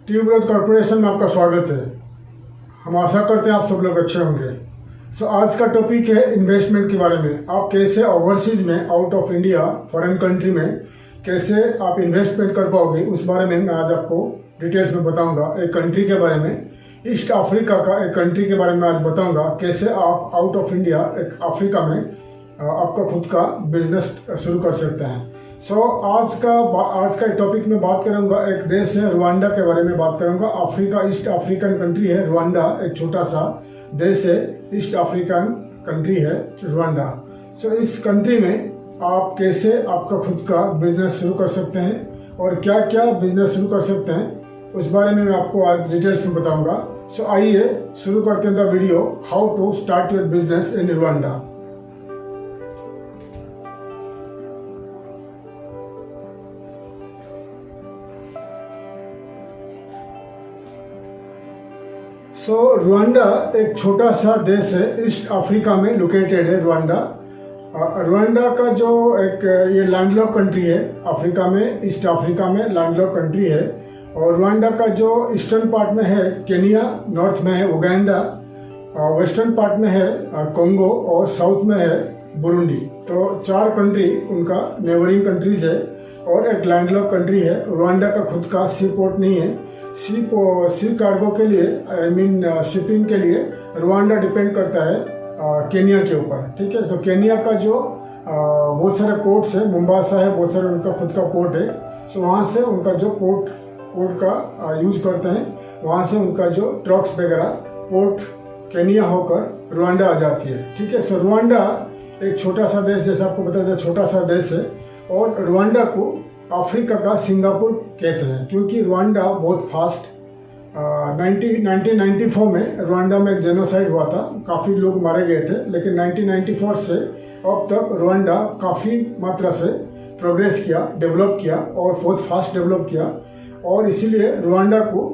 Tuberose corporation में आपका स्वागत है। हम आशा करते हैं आप सब लोग अच्छे होंगे। आज का टॉपिक है इन्वेस्टमेंट के बारे में। आप कैसे ओवरसीज में, out of India, foreign country में कैसे आप इन्वेस्टमेंट कर पाओगे, उस बारे में मैं आज आपको डिटेल्स में बताऊंगा। एक कंट्री के बारे में, ईस्ट अफ्रीका का एक कंट्री के बारे में आज बताऊंगा। कैसे आप आउट ऑफ इंडिया, एक अफ्रीका में आपका खुद का बिजनेस शुरू कर सकते हैं। आज का टॉपिक में बात करूंगा, एक देश है रुवांडा के बारे में बात करूंगा। अफ्रीका, ईस्ट अफ्रीकन कंट्री है रुवांडा, एक छोटा सा देश है, ईस्ट अफ्रीकन कंट्री है रुवांडा। इस कंट्री में आप कैसे आपका खुद का बिजनेस शुरू कर सकते हैं और क्या क्या बिजनेस शुरू कर सकते हैं, उस बारे में मैं आपको आज डिटेल्स में बताऊंगा। आइए शुरू करते हैं the video, how to start your business in Rwanda. Rwanda एक छोटा सा देश है, ईस्ट अफ्रीका में लोकेटेड है रुवांडा। रुवांडा का जो एक ये लैंडलॉक कंट्री है अफ्रीका में, ईस्ट अफ्रीका में लैंडलॉक कंट्री है। और रुवांडा का जो ईस्टर्न पार्ट में है केनिया, नॉर्थ में है उगांडा, वेस्टर्न पार्ट में है कोंगो और साउथ में है बुरुंडी। तो 4 कंट्री उनका नेबरिंग कंट्रीज है और एक लैंडलॉक कंट्री है। रुवांडा का खुद का सी पोर्ट नहीं है। सी कार्गो के लिए, शिपिंग के लिए रुवांडा डिपेंड करता है केनिया के ऊपर, ठीक है। केनिया का जो बहुत सारे पोर्ट्स है, मुंबासा है, बहुत सारे उनका खुद का पोर्ट है। वहाँ से उनका जो पोर्ट का यूज करते हैं, वहाँ से उनका जो ट्रक्स वगैरह पोर्ट केनिया होकर रुवांडा आ जाती है, ठीक है। रुवांडा एक छोटा सा देश, जैसे आपको बता दें, छोटा सा देश है। और रुवांडा को अफ्रीका का सिंगापुर कहते हैं, क्योंकि रुवांडा बहुत फास्ट 1994 में रुवांडा में एक जेनोसाइड हुआ था, काफ़ी लोग मारे गए थे। लेकिन 1994 से अब तक रुवांडा काफ़ी मात्रा से प्रोग्रेस किया, डेवलप किया और बहुत फास्ट डेवलप किया। और इसीलिए रुवांडा को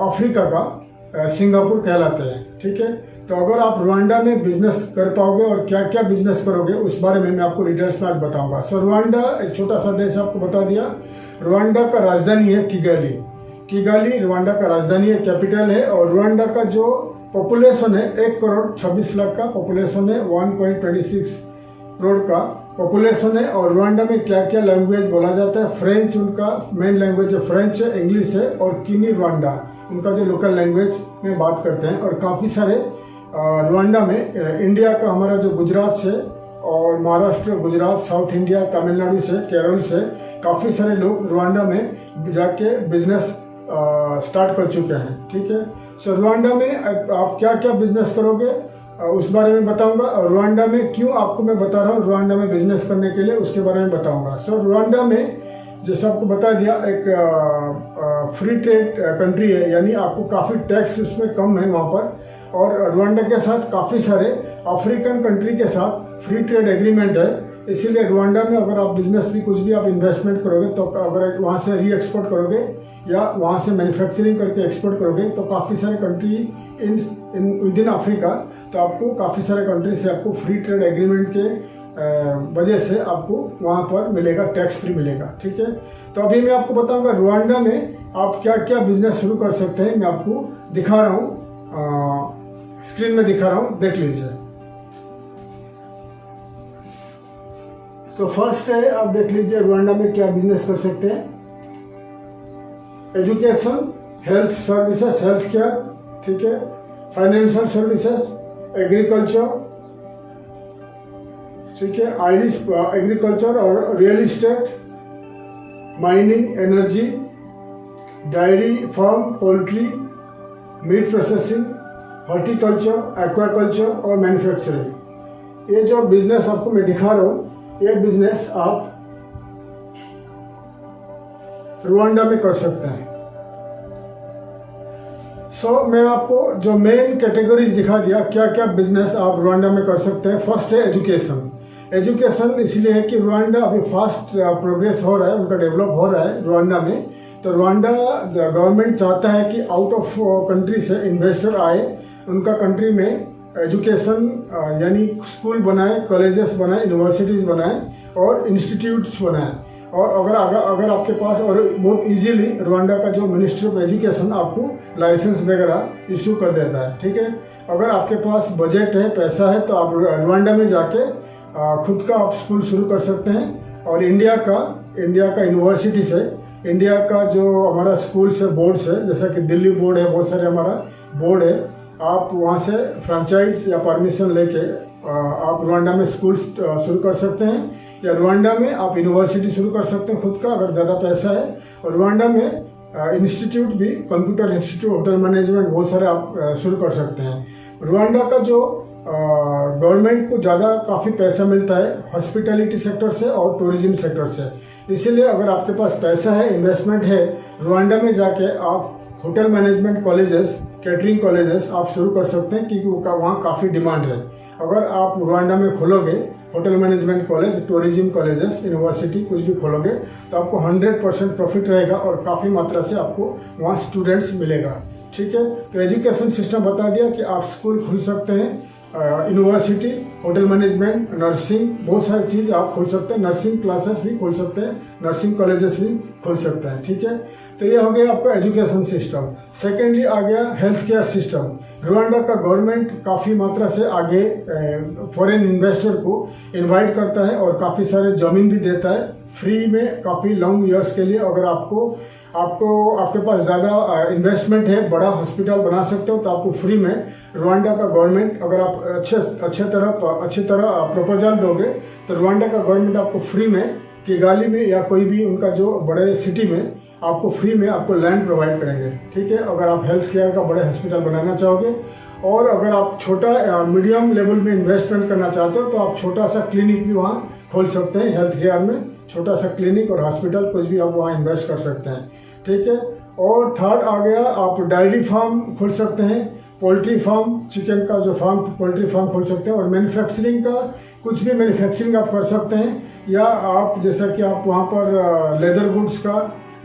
अफ्रीका का सिंगापुर कहलाते हैं, ठीक है। तो अगर आप रुवांडा में बिजनेस कर पाओगे और क्या क्या बिजनेस करोगे, उस बारे में मैं आपको डिटेल्स में आज बताऊंगा। रुवांडा एक छोटा सा देश, आपको बता दिया। रुवांडा का राजधानी है किगाली रुवांडा का राजधानी है, कैपिटल है। और रुवांडा का जो पॉपुलेशन है 1 करोड़ 26 लाख का पॉपुलेशन है, 1.26 करोड़ का पॉपुलेशन है। और रुवांडा में क्या क्या लैंग्वेज बोला जाता है, फ्रेंच उनका मेन लैंग्वेज है, फ्रेंच है, इंग्लिश है और किनी रुवांडा उनका जो लोकल लैंग्वेज में बात करते हैं। और काफ़ी सारे रुवांडा में इंडिया का, हमारा जो गुजरात से और महाराष्ट्र, गुजरात, साउथ इंडिया, तमिलनाडु से, केरल से काफ़ी सारे लोग रुवांडा में जाके बिजनेस स्टार्ट कर चुके हैं, ठीक है। रुवांडा में आप क्या क्या बिजनेस करोगे, उस बारे में बताऊंगा। और रुवांडा में क्यों आपको मैं बता रहा हूँ रुवांडा में बिजनेस करने के लिए, उसके बारे में बताऊंगा। रुवांडा में जैसे आपको बता दिया, एक फ्री ट्रेड कंट्री है, यानी आपको काफ़ी टैक्स उसमें कम है वहाँ पर। और रुवांडा के साथ काफ़ी सारे अफ्रीकन कंट्री के साथ फ्री ट्रेड एग्रीमेंट है। इसीलिए रुवांडा में अगर आप बिजनेस भी, कुछ भी आप इन्वेस्टमेंट करोगे, तो अगर वहाँ से री एक्सपोर्ट करोगे या वहाँ से मैन्युफैक्चरिंग करके एक्सपोर्ट करोगे, तो काफ़ी सारे country in with in Africa, तो आपको काफ़ी सारे कंट्री से आपको फ्री ट्रेड एग्रीमेंट के वजह से आपको वहाँ पर मिलेगा, टैक्स फ्री मिलेगा, ठीक है। तो अभी मैं आपको बताऊंगा रुवांडा में आप क्या क्या बिजनेस शुरू कर सकते हैं। मैं आपको दिखा रहा हूँ, स्क्रीन में दिखा रहा हूँ, देख लीजिए। फर्स्ट है, आप देख लीजिए रुवांडा में क्या बिजनेस कर सकते हैं। Education, health services, health care, ठीक है, फाइनेंशियल सर्विसेज, एग्रीकल्चर, ठीक है, आयरिश एग्रीकल्चर और real estate, mining, energy, dairy farm, poultry, meat processing, horticulture, aquaculture और मैन्युफैक्चरिंग। ये जो बिजनेस आपको मैं दिखा रहा हूँ, ये बिजनेस आप रुवांडा में कर सकते हैं। मैं आपको जो मेन कैटेगरीज दिखा दिया, क्या क्या बिजनेस आप रुवांडा में कर सकते हैं। फर्स्ट है एजुकेशन। एजुकेशन इसलिए है कि रुवांडा अभी फास्ट प्रोग्रेस हो रहा है, उनका डेवलप हो रहा है रुवांडा में। तो रुवांडा गवर्नमेंट चाहता है कि आउट ऑफ कंट्री से इन्वेस्टर आए, उनका कंट्री में एजुकेशन यानी स्कूल बनाए, कॉलेजेस बनाए, यूनिवर्सिटीज़ बनाए और इंस्टीट्यूट्स बनाए। और अगर आपके पास, और बहुत इजीली रुवांडा का जो मिनिस्ट्री ऑफ एजुकेशन आपको लाइसेंस वगैरह इशू कर देता है। ठीक है, अगर आपके पास बजट है, पैसा है, तो आप रुवांडा में जाके खुद का आप स्कूल शुरू कर सकते हैं। और इंडिया का यूनिवर्सिटी से, इंडिया का जो हमारा स्कूल से बोर्ड से, जैसा कि दिल्ली बोर्ड है, बहुत सारे हमारा बोर्ड है, आप वहाँ से फ्रेंचाइज या परमिशन लेके आप रुवांडा में स्कूल शुरू कर सकते हैं, या रुवांडा में आप यूनिवर्सिटी शुरू कर सकते हैं खुद का, अगर ज़्यादा पैसा है। और रुवांडा में इंस्टीट्यूट भी, कंप्यूटर इंस्टीट्यूट, होटल मैनेजमेंट, बहुत सारे आप शुरू कर सकते हैं। रुवांडा का जो गवर्नमेंट को ज़्यादा काफ़ी पैसा मिलता है हॉस्पिटैलिटी सेक्टर से और टूरिज्म सेक्टर से, इसीलिए अगर आपके पास पैसा है, इन्वेस्टमेंट है, रुवांडा में जाके आप hotel management colleges, catering colleges आप शुरू कर सकते हैं, क्योंकि वहाँ काफ़ी डिमांड है। अगर आप रुवांडा में खोलोगे hotel management college, tourism colleges, university कुछ भी खोलोगे, तो आपको 100% प्रॉफिट रहेगा और काफ़ी मात्रा से आपको वहाँ स्टूडेंट्स मिलेगा। ठीक है, तो एजुकेशन सिस्टम बता दिया कि आप स्कूल खोल सकते हैं, यूनिवर्सिटी, होटल मैनेजमेंट, नर्सिंग, बहुत सारी चीज़ आप खोल सकते हैं, नर्सिंग क्लासेस भी खोल सकते हैं, नर्सिंग कॉलेजेस भी खोल सकते हैं। ठीक है, तो ये हो गया आपका एजुकेशन सिस्टम। सेकेंडली आ गया हेल्थ केयर सिस्टम। रुवांडा का गवर्नमेंट काफ़ी मात्रा से आगे फॉरेन इन्वेस्टर को इनवाइट करता है और काफ़ी सारे ज़मीन भी देता है फ्री में, काफ़ी लॉन्ग ईयर्स के लिए। अगर आपके पास ज़्यादा इन्वेस्टमेंट है, बड़ा हॉस्पिटल बना सकते हो, तो आपको फ्री में रुवांडा का गवर्नमेंट, अगर आप अच्छे तरह प्रपोजल दोगे, तो रुवांडा का गवर्नमेंट आपको फ्री में किगाली में या कोई भी उनका जो बड़े सिटी में आपको फ्री में आपको लैंड प्रोवाइड करेंगे। ठीक है, अगर आप हेल्थ केयर का बड़े हॉस्पिटल बनाना चाहोगे, और अगर आप छोटा मीडियम लेवल में इन्वेस्टमेंट करना चाहते हो, तो आप छोटा सा क्लिनिक भी वहाँ खोल सकते हैं। हेल्थ केयर में छोटा सा क्लिनिक और हॉस्पिटल कुछ भी आप वहाँ इन्वेस्ट कर सकते हैं। ठीक है, और थर्ड आ गया, आप डायरी फार्म खोल सकते हैं, पोल्ट्री फार्म, चिकन का जो फार्म, पोल्ट्री फार्म खोल सकते हैं, और मैन्युफैक्चरिंग का कुछ भी मैन्युफैक्चरिंग आप कर सकते हैं, या आप जैसा कि आप वहाँ पर लेदर गुड्स का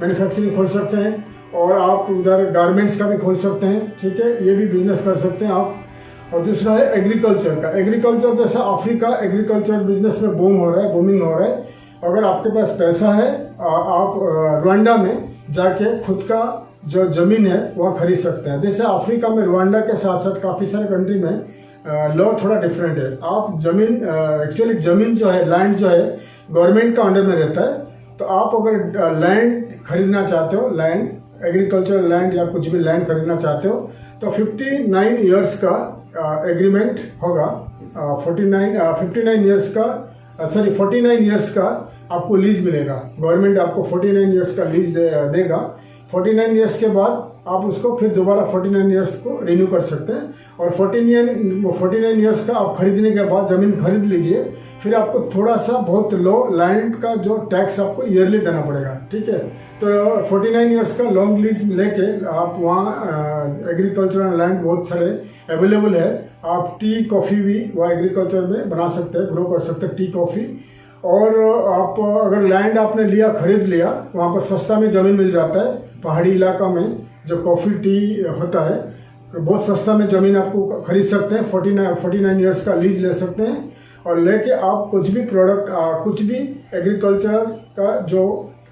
मैन्युफैक्चरिंग खोल सकते हैं, और आप उधर गारमेंट्स का भी खोल सकते हैं। ठीक है, ये भी बिजनेस कर सकते हैं आप। और दूसरा है एग्रीकल्चर का। एग्रीकल्चर जैसा अफ्रीका एग्रीकल्चर बिजनेस में बूमिंग हो रहा है। अगर आपके पास पैसा है, आप रुवांडा में जाके खुद का जो ज़मीन है वह खरीद सकते हैं। जैसे अफ्रीका में रुवांडा के साथ साथ काफ़ी सारे कंट्री में लॉ थोड़ा डिफरेंट है। आप एक्चुअली ज़मीन जो है, लैंड जो है, गवर्नमेंट का अंडर में रहता है। तो आप अगर लैंड खरीदना चाहते हो, लैंड, एग्रीकल्चरल लैंड या कुछ भी लैंड खरीदना चाहते हो, तो 59 ईयर्स का एग्रीमेंट होगा। 49 ईयर्स का आपको लीज मिलेगा। गवर्नमेंट आपको 49 ईयर्स का लीज देगा। 49 ईयर्स के बाद आप उसको फिर दोबारा 49 ईयर्स को रिन्यू कर सकते हैं। और 49 ईयर्स का आप खरीदने के बाद ज़मीन खरीद लीजिए, फिर आपको थोड़ा सा बहुत लो लैंड का जो टैक्स आपको ईयरली देना पड़ेगा। ठीक है, तो 49 ईयर्स का लॉन्ग लीज लेके आप वहाँ एग्रीकल्चरल लैंड बहुत सारे अवेलेबल है। आप टी, कॉफ़ी भी वहाँ एग्रीकल्चर में बना सकते हैं, ग्रो कर सकते हैं टी, कॉफ़ी। और आप अगर लैंड आपने लिया, खरीद लिया, वहाँ पर सस्ता में ज़मीन मिल जाता है। पहाड़ी इलाका में जो कॉफ़ी, टी होता है, बहुत सस्ता में ज़मीन आपको खरीद सकते हैं। 49 ईयर्स का लीज ले सकते हैं, और लेके आप कुछ भी प्रोडक्ट, कुछ भी एग्रीकल्चर का जो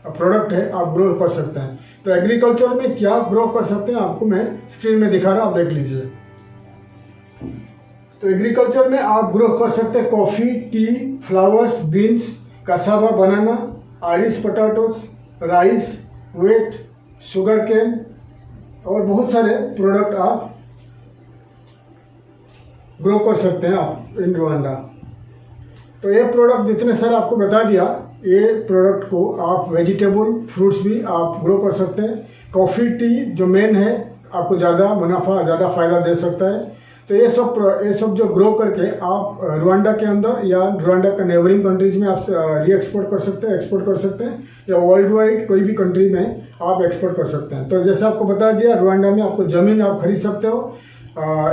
प्रोडक्ट है आप ग्रो कर सकते हैं। तो एग्रीकल्चर में क्या ग्रो कर सकते हैं आपको मैं स्क्रीन में दिखा रहा हूँ, आप देख लीजिए। तो एग्रीकल्चर में आप ग्रो कर सकते हैं coffee, tea, flowers, beans, cassava, banana, Irish potatoes, rice, wheat, sugar cane और बहुत सारे प्रोडक्ट आप ग्रो कर सकते हैं आप इन रुवांडा। तो ये प्रोडक्ट जितने सारे आपको बता दिया, ये प्रोडक्ट को आप वेजिटेबल, फ्रूट्स भी आप ग्रो कर सकते हैं। कॉफ़ी, टी जो मेन है, आपको ज़्यादा मुनाफा, ज़्यादा फ़ायदा दे सकता है। तो ये सब जो ग्रो करके आप रुवांडा के अंदर या रुवांडा का नेबरिंग कंट्रीज में आप एक्सपोर्ट कर सकते हैं, या वर्ल्ड वाइड कोई भी कंट्री में आप एक्सपोर्ट कर सकते हैं। तो जैसे आपको बता दिया, रुवांडा में आपको ज़मीन आप खरीद सकते हो,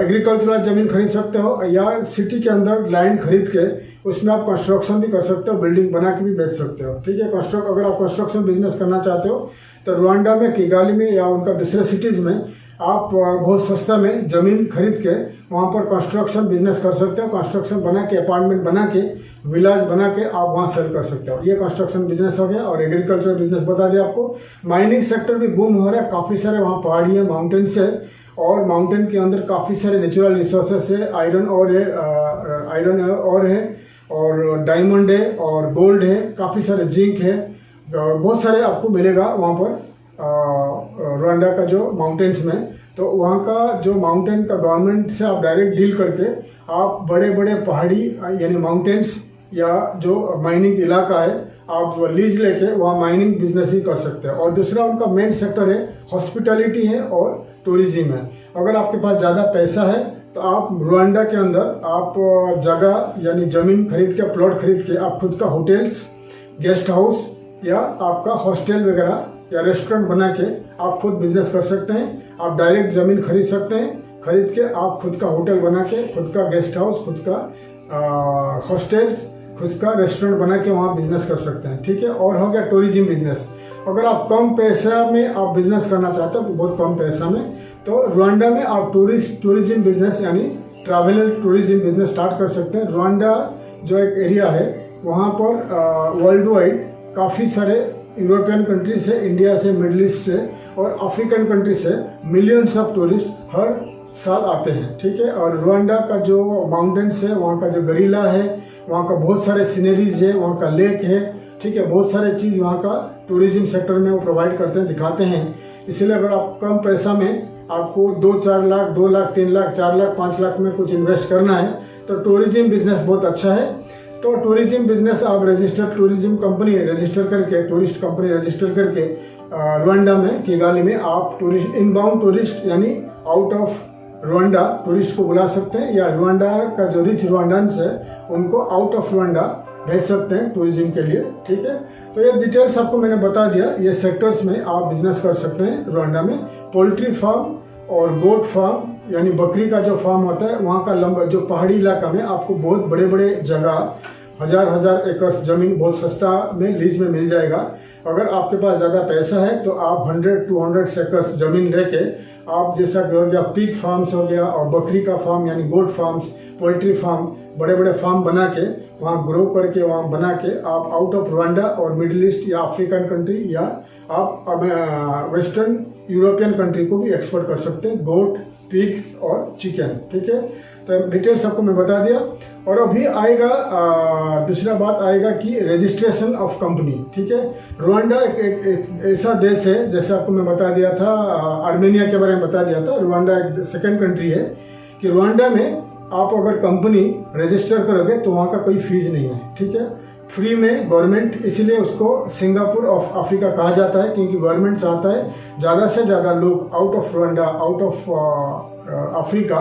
एग्रीकल्चरल ज़मीन खरीद सकते हो, या सिटी के अंदर लैंड खरीद के उसमें आप कंस्ट्रक्शन भी कर सकते हो, बिल्डिंग बना के भी बेच सकते हो। ठीक है, अगर आप कंस्ट्रक्शन बिजनेस करना चाहते हो, तो रुवांडा में, किगाली में या उनका दूसरे सिटीज़ में आप बहुत सस्ता में ज़मीन खरीद के वहाँ पर कंस्ट्रक्शन बिजनेस कर सकते हो। कंस्ट्रक्शन बना के, अपार्टमेंट बना के, विलाज बना के आप वहाँ सेल कर सकते हो। ये कंस्ट्रक्शन बिजनेस हो गया। और एग्रीकल्चर बिजनेस बता दिया आपको। माइनिंग सेक्टर भी बूम हो रहा है। काफ़ी सारे वहाँ पहाड़ी है, माउंटेन्स है, और माउंटेन के अंदर काफ़ी सारे नेचुरल रिसोर्सेस है। आयरन और है और डायमंड है और गोल्ड है, काफ़ी सारे जिंक है, बहुत सारे आपको मिलेगा वहाँ पर रुवांडा का जो माउंटेन्स में। तो वहाँ का जो माउंटेन का गवर्नमेंट से आप डायरेक्ट डील करके आप बड़े बड़े पहाड़ी यानी माउंटेन्स या जो माइनिंग इलाका है आप लीज लेके वहाँ माइनिंग बिजनेस भी कर सकते हैं। और दूसरा उनका मेन सेक्टर है हॉस्पिटैलिटी है और टूरिज्म है। अगर आपके पास ज़्यादा पैसा है तो आप रुवांडा के अंदर आप जगह यानी ज़मीन खरीद के, प्लॉट खरीद के आप खुद का होटल्स, गेस्ट हाउस या आपका हॉस्टल वगैरह या रेस्टोरेंट बना के आप खुद बिजनेस कर सकते हैं। आप डायरेक्ट ज़मीन खरीद सकते हैं, खरीद के आप खुद का होटल बना के, खुद का गेस्ट हाउस, खुद का हॉस्टल्स, खुद का रेस्टोरेंट बना के वहाँ बिजनेस कर सकते हैं। ठीक है। और हो गया टूरिज्म बिजनेस। अगर आप कम पैसा में आप बिजनेस करना चाहते हो तो बहुत कम पैसा में, तो रुवांडा में आप टूरिज्म बिजनेस यानी ट्रैवल टूरिज्म बिजनेस स्टार्ट कर सकते हैं। रुवांडा जो एक एरिया है वहाँ पर वर्ल्ड वाइड काफ़ी सारे यूरोपियन कंट्री से, इंडिया से, मिडल ईस्ट से और अफ्रीकन कंट्री से मिलियंस ऑफ टूरिस्ट हर साल आते हैं। ठीक है। और रुवांडा का जो माउंटेन्स है, वहाँ का जो गरीला है, वहाँ का बहुत सारे सीनरीज है, वहाँ का लेक है। ठीक है। बहुत सारे चीज़ वहाँ का टूरिज्म सेक्टर में वो प्रोवाइड करते हैं, दिखाते हैं। इसलिए अगर आप कम पैसा में आपको 2-4 लाख, 2 लाख, 3 लाख, 4 लाख, 5 लाख में कुछ इन्वेस्ट करना है तो टूरिज्म बिजनेस बहुत अच्छा है। तो टूरिज्म बिजनेस आप रजिस्टर्ड टूरिज्म कंपनी रजिस्टर करके, टूरिस्ट कंपनी रजिस्टर करके रुवांडा में, किगाली में आप टूरिस्ट, इनबाउंड टूरिस्ट यानी आउट ऑफ रुवांडा टूरिस्ट को बुला सकते हैं, या रुवांडा का जो रिच रुवांडन्स है उनको आउट ऑफ रुवांडा भेज सकते हैं टूरिज्म के लिए। ठीक है। तो ये डिटेल्स आपको मैंने बता दिया। ये सेक्टर्स में आप बिजनेस कर सकते हैं रुवांडा में। पोल्ट्री फार्म और गोट फार्म यानी बकरी का जो फार्म होता है, वहाँ का लंबा जो पहाड़ी इलाका में आपको बहुत बड़े बड़े जगह, हजार एकड़ ज़मीन बहुत सस्ता में लीज में मिल जाएगा। अगर आपके पास ज़्यादा पैसा है तो आप 100-200 एकड़ ज़मीन लेके आप, जैसा कि हो गया पिग फार्म्स हो गया और बकरी का फार्म यानी गोट फार्म्स, पोल्ट्री फार्म, बड़े बड़े फार्म बना के वहाँ ग्रो करके, वहाँ बना के आप आउट ऑफ रुवांडा और मिडिल ईस्ट या अफ्रीकन कंट्री या आप वेस्टर्न यूरोपियन कंट्री को भी एक्सपोर्ट कर सकते हैं, गोट, पिग्स और चिकन। ठीक है। तो डिटेल्स आपको मैं बता दिया। और अभी आएगा दूसरा बात आएगा कि रजिस्ट्रेशन ऑफ कंपनी। ठीक है। रुवांडा एक ऐसा देश है, जैसे आपको मैं बता दिया था, आर्मेनिया के बारे में बता दिया था। रुवांडा एक सेकेंड कंट्री है कि रुवांडा में आप अगर कंपनी रजिस्टर करोगे तो वहाँ का कोई फीस नहीं है। ठीक है। फ्री में गवर्नमेंट, इसीलिए उसको सिंगापुर ऑफ अफ्रीका कहा जाता है, क्योंकि गवर्नमेंट चाहता है ज़्यादा से ज़्यादा लोग out of Rwanda, out of Africa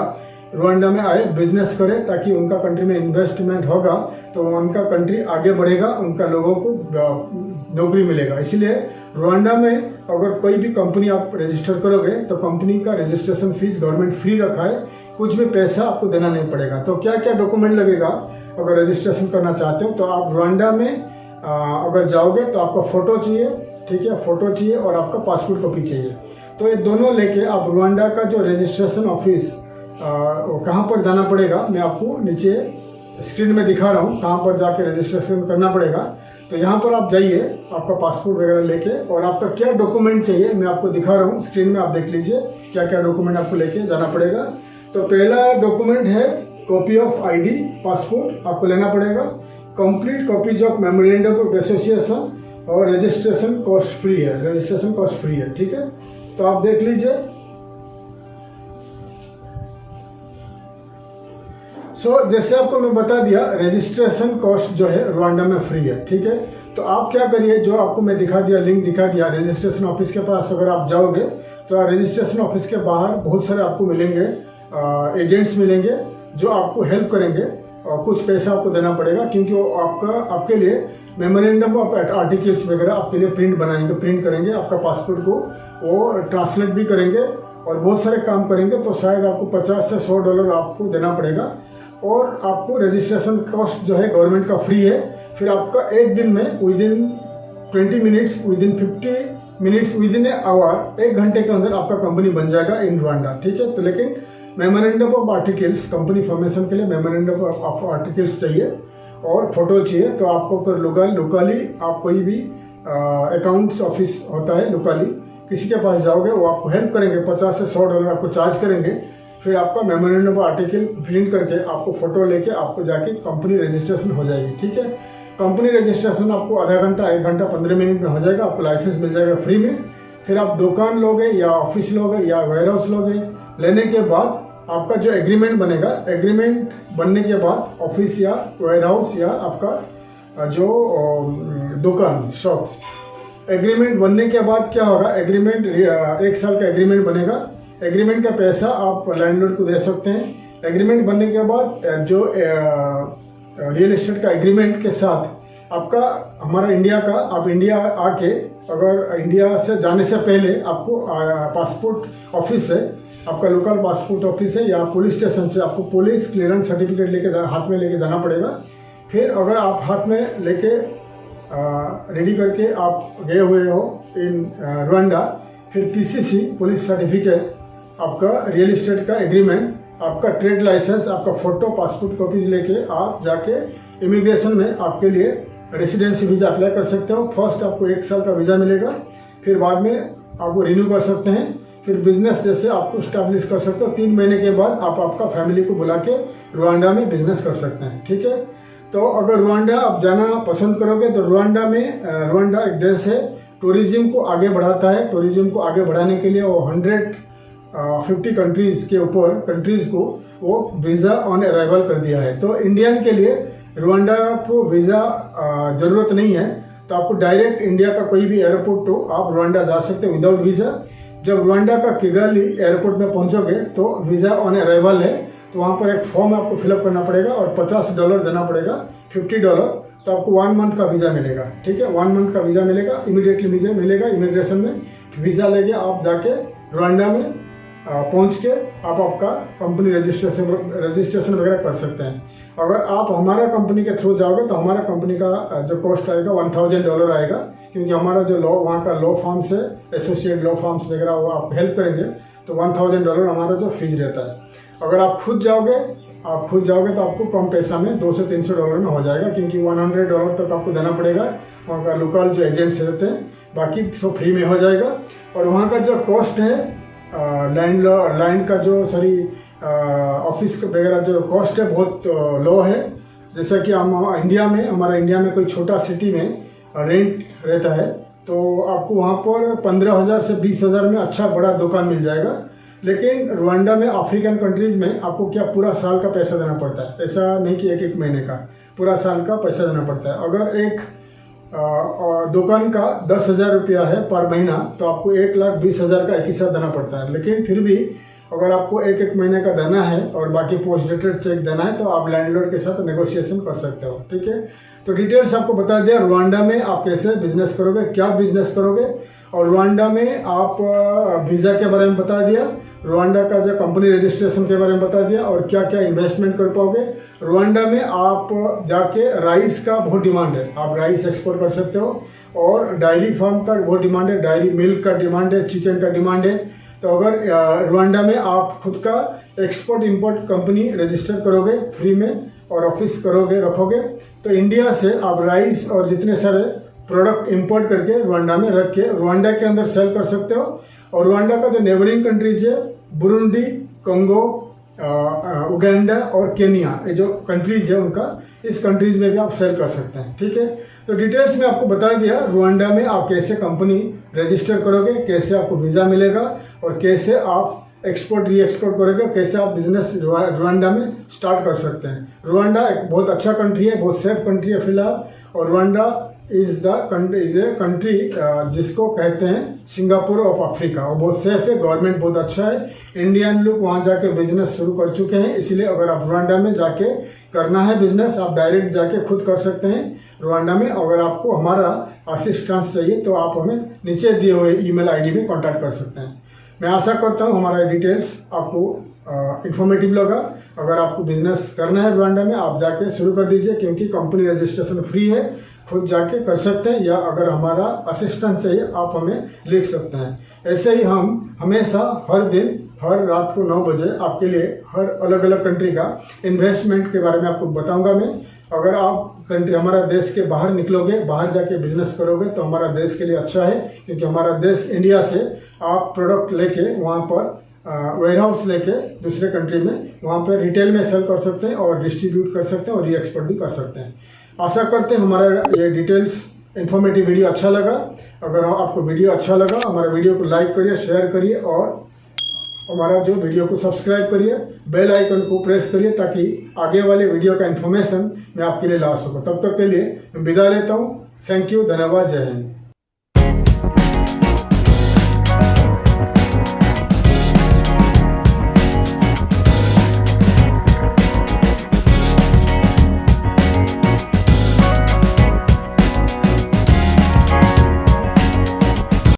Rwanda में आए, बिजनेस करे, ताकि उनका कंट्री में इन्वेस्टमेंट होगा तो उनका कंट्री आगे बढ़ेगा, उनका लोगों को नौकरी मिलेगा। इसलिए रुवांडा में अगर कोई भी कंपनी आप रजिस्टर करोगे तो कंपनी का रजिस्ट्रेशन फीस गवर्नमेंट फ्री रखा है, कुछ भी पैसा आपको देना नहीं पड़ेगा। तो क्या क्या डॉक्यूमेंट लगेगा अगर रजिस्ट्रेशन करना चाहते हो? तो आप रुवांडा में अगर जाओगे तो आपका फ़ोटो चाहिए। ठीक है। फ़ोटो चाहिए और आपका पासपोर्ट कॉपी चाहिए। तो ये दोनों लेके आप रुवांडा का जो रजिस्ट्रेशन ऑफिस कहाँ पर जाना पड़ेगा, मैं आपको नीचे स्क्रीन में दिखा रहा हूँ कहाँ पर जाके रजिस्ट्रेशन करना पड़ेगा। तो यहाँ पर आप जाइए, आपका पासपोर्ट वगैरह लेके, और आपका क्या डॉक्यूमेंट चाहिए मैं आपको दिखा रहा हूँ स्क्रीन में, आप देख लीजिए क्या क्या डॉक्यूमेंट आपको लेके जाना पड़ेगा। तो पहला डॉक्यूमेंट है कॉपी ऑफ आईडी, पासपोर्ट आपको लेना पड़ेगा। Complete copies of memorandum of association, और रजिस्ट्रेशन कॉस्ट फ्री है, रजिस्ट्रेशन कॉस्ट फ्री है। ठीक है। तो आप देख लीजिए। जैसे आपको मैं बता दिया, रजिस्ट्रेशन कॉस्ट जो है रुवांडा में फ्री है। ठीक है। तो आप क्या करिए, जो आपको मैं दिखा दिया, लिंक दिखा दिया, रजिस्ट्रेशन ऑफिस के पास अगर आप जाओगे तो रजिस्ट्रेशन ऑफिस के बाहर बहुत सारे आपको मिलेंगे, एजेंट्स मिलेंगे जो आपको हेल्प करेंगे, और कुछ पैसा आपको देना पड़ेगा, क्योंकि वो आपके लिए मेमोरेंडम ऑफ आर्टिकल्स वगैरह आपके लिए प्रिंट करेंगे, आपका पासपोर्ट को वो ट्रांसलेट भी करेंगे और बहुत सारे काम करेंगे। तो शायद आपको $50 से $100 आपको देना पड़ेगा, और आपको रजिस्ट्रेशन कॉस्ट जो है गवर्नमेंट का फ्री है। फिर आपका एक दिन में within 20 minutes, within 50 minutes within a hour, 1 घंटे के अंदर आपका कंपनी बन जाएगा इन रुवांडा, ठीक है। तो लेकिन memorandum of articles, company formation के लिए मेमोरेंडम ऑफ आर्टिकल्स चाहिए और फोटो चाहिए। तो आपको अगर लोकली आप कोई भी अकाउंट्स ऑफिस होता है लोकली, किसी के पास जाओगे वो आपको हेल्प करेंगे, $50 से $100 आपको चार्ज करेंगे। फिर आपका मेमोरेंडम आर्टिकल प्रिंट करके आपको फोटो लेके आपको जाके कंपनी रजिस्ट्रेशन हो जाएगी, ठीक है। कंपनी रजिस्ट्रेशन आपको आधा घंटा 1 घंटा 15 मिनट में हो जाएगा, आपको लाइसेंस मिल जाएगा फ्री में। फिर आप दुकान लोगे या ऑफिस लोगे या वेयर हाउस लोगे, लेने के बाद आपका जो एग्रीमेंट बनेगा, एग्रीमेंट बनने के बाद ऑफिस या वेयर हाउस या आपका जो दुकान शॉप, एग्रीमेंट बनने के बाद क्या होगा, एग्रीमेंट 1 साल का एग्रीमेंट बनेगा। एग्रीमेंट का पैसा आप लैंडलॉर्ड को दे सकते हैं। एग्रीमेंट बनने के बाद जो रियल एस्टेट का एग्रीमेंट के साथ आपका हमारा इंडिया का, आप इंडिया आके अगर इंडिया से जाने से पहले आपको पासपोर्ट ऑफिस से, आपका लोकल पासपोर्ट ऑफिस है या पुलिस स्टेशन से आपको पुलिस क्लियरेंस सर्टिफिकेट लेके हाथ में लेके जाना पड़ेगा। फिर अगर आप हाथ में लेके रेडी करके आप गए हुए हो इन रुवांडा, फिर पीसीसी पुलिस सर्टिफिकेट, आपका रियल एस्टेट का एग्रीमेंट, आपका ट्रेड लाइसेंस, आपका फोटो, पासपोर्ट कॉपीज लेके आप जाके इमिग्रेशन में आपके लिए रेसिडेंसी वीज़ा अप्लाई कर सकते हो। फर्स्ट आपको 1 साल का वीज़ा मिलेगा, फिर बाद में आपको रिन्यू कर सकते हैं। फिर बिजनेस जैसे आपको स्टैब्लिश कर सकते हो। 3 महीने के बाद आप आपका फैमिली को बुला के रुवांडा में बिजनेस कर सकते हैं, ठीक है। तो अगर रुवांडा आप जाना पसंद करोगे तो रुवांडा एक देश है, टूरिज्म को आगे बढ़ाता है। टूरिज्म को आगे बढ़ाने के लिए वो 150 कंट्रीज के ऊपर कंट्रीज को वो वीज़ा ऑन अराइवल कर दिया है। तो इंडियन के लिए रुवांडा को वीज़ा ज़रूरत नहीं है, तो आपको डायरेक्ट इंडिया का कोई भी एयरपोर्ट तो आप रुवांडा जा सकते हो विदाउट वीज़ा। जब रुवांडा का किगाली एयरपोर्ट में पहुंचोगे तो वीज़ा ऑन अराइवल है, तो वहाँ पर एक फॉर्म आपको फिलअप करना पड़ेगा और $50 देना पड़ेगा, $50, तो आपको 1 मंथ का वीज़ा मिलेगा, ठीक है। 1 मंथ का वीज़ा मिलेगा, इमीडिएटली वीज़ा मिलेगा इमिग्रेशन में। वीज़ा लेके आप जाके रुवांडा में पहुंच के आप आपका कंपनी रजिस्ट्रेशन वगैरह कर सकते हैं। अगर आप हमारा कंपनी के थ्रू जाओगे तो हमारा कंपनी का जो कॉस्ट आएगा $1000 आएगा, क्योंकि हमारा जो लॉ वहाँ का लॉ फॉर्म्स है, एसोसिएट लॉ फॉर्म्स वगैरह, वो आप हेल्प करेंगे, तो $1000 हमारा जो फीस रहता है। अगर आप खुद जाओगे तो आपको कम पैसा में $200 से $300 में हो जाएगा, क्योंकि $100 तक आपको देना पड़ेगा वहाँ का लोकल जो एजेंट्स रहते हैं, बाकी सब फ्री में हो जाएगा। और वहाँ का जो कॉस्ट है लैंड का जो ऑफिस वगैरह जो कॉस्ट है बहुत लो है। जैसा कि हमारा इंडिया में कोई छोटा सिटी में रेंट रहता है तो आपको वहाँ पर 15,000 से 20,000 में अच्छा बड़ा दुकान मिल जाएगा। लेकिन रुवांडा में, अफ्रीकन कंट्रीज़ में आपको क्या पूरा साल का पैसा देना पड़ता है, ऐसा नहीं कि एक महीने का, पूरा साल का पैसा देना पड़ता है। अगर एक दुकान का 10,000 रुपया है पर महीना, तो आपको 1,20,000 का एक ही साथ देना पड़ता है। लेकिन फिर भी अगर आपको एक महीने का देना है और बाकी पोस्ट डेटेड चेक देना है, तो आप लैंडलॉर्ड के साथ नेगोशिएशन कर सकते हो, ठीक है। तो डिटेल्स आपको बता दिया, रुवांडा में आप कैसे बिजनेस करोगे, क्या बिजनेस करोगे, और रुवांडा में आप वीज़ा के बारे में बता दिया, रुवांडा का जो कंपनी रजिस्ट्रेशन के बारे में बता दिया, और क्या क्या इन्वेस्टमेंट कर पाओगे। रुवांडा में आप जाके राइस का बहुत डिमांड है, आप राइस एक्सपोर्ट कर सकते हो, और डायरी फार्म का बहुत डिमांड है, डायरी मिल्क का डिमांड है, चिकन का डिमांड है। तो अगर रुवांडा में आप खुद का एक्सपोर्ट इंपोर्ट कंपनी रजिस्टर करोगे फ्री में और ऑफिस रखोगे, तो इंडिया से आप राइस और जितने सारे प्रोडक्ट इंपोर्ट करके रुवांडा में रख के रुवांडा के अंदर सेल कर सकते हो। और रुवांडा का जो नेबरिंग कंट्रीज है, बुरुंडी, कंगो, उगांडा और केनिया, ये जो कंट्रीज है उनका, इस कंट्रीज में भी आप सेल कर सकते हैं, ठीक है। तो डिटेल्स में आपको बता दिया रुवांडा में आप कैसे कंपनी रजिस्टर करोगे, कैसे आपको वीज़ा मिलेगा, और कैसे आप एक्सपोर्ट री एक्सपोर्ट करोगे, कैसे आप बिजनेस रुवांडा में स्टार्ट कर सकते हैं। रुवांडा एक बहुत अच्छा कंट्री है, बहुत सेफ कंट्री है फिलहाल, और रुवांडा इज़ ए कंट्री जिसको कहते हैं सिंगापुर ऑफ अफ्रीका। और बहुत सेफ है, गवर्नमेंट बहुत अच्छा है, इंडियन लोग वहाँ जाके बिजनेस शुरू कर चुके हैं। इसलिए अगर आप रुवांडा में जाके करना है बिजनेस, आप डायरेक्ट जाके खुद कर सकते हैं रुवांडा में। अगर आपको हमारा असिस्टेंस चाहिए तो आप हमें नीचे दिए हुए ईमेल आईडी में कांटेक्ट कर सकते हैं। मैं आशा करता हूँ हमारा डिटेल्स आपको इन्फॉर्मेटिव लगा। अगर आपको बिजनेस करना है रुवांडा में, आप जाके शुरू कर दीजिए, क्योंकि कंपनी रजिस्ट्रेशन फ्री है। खुद जाके कर सकते हैं, या अगर हमारा असिस्टेंट चाहिए आप हमें लिख सकते हैं। ऐसे ही हम हमेशा हर दिन हर रात को 9 बजे आपके लिए हर अलग अलग कंट्री का इन्वेस्टमेंट के बारे में आपको बताऊंगा मैं। अगर आप कंट्री हमारा देश के बाहर निकलोगे, बाहर जाके बिजनेस करोगे तो हमारा देश के लिए अच्छा है, क्योंकि हमारा देश इंडिया से आप प्रोडक्ट लेके वहाँ पर वेयर हाउस लेके दूसरे कंट्री में वहाँ पर रिटेल में सेल कर सकते हैं और डिस्ट्रीब्यूट कर सकते हैं और री एक्सपोर्ट भी कर सकते हैं। आशा करते हैं हमारा ये डिटेल्स इन्फॉर्मेटिव वीडियो अच्छा लगा। अगर आपको वीडियो अच्छा लगा, हमारे वीडियो को लाइक करिए, शेयर करिए और हमारा जो वीडियो को सब्सक्राइब करिए, बेल आइकन को प्रेस करिए ताकि आगे वाले वीडियो का इन्फॉर्मेशन मैं आपके लिए ला सकूँ। तब तक के लिए मैं विदा लेता हूँ। थैंक यू, धन्यवाद, जय हिंद।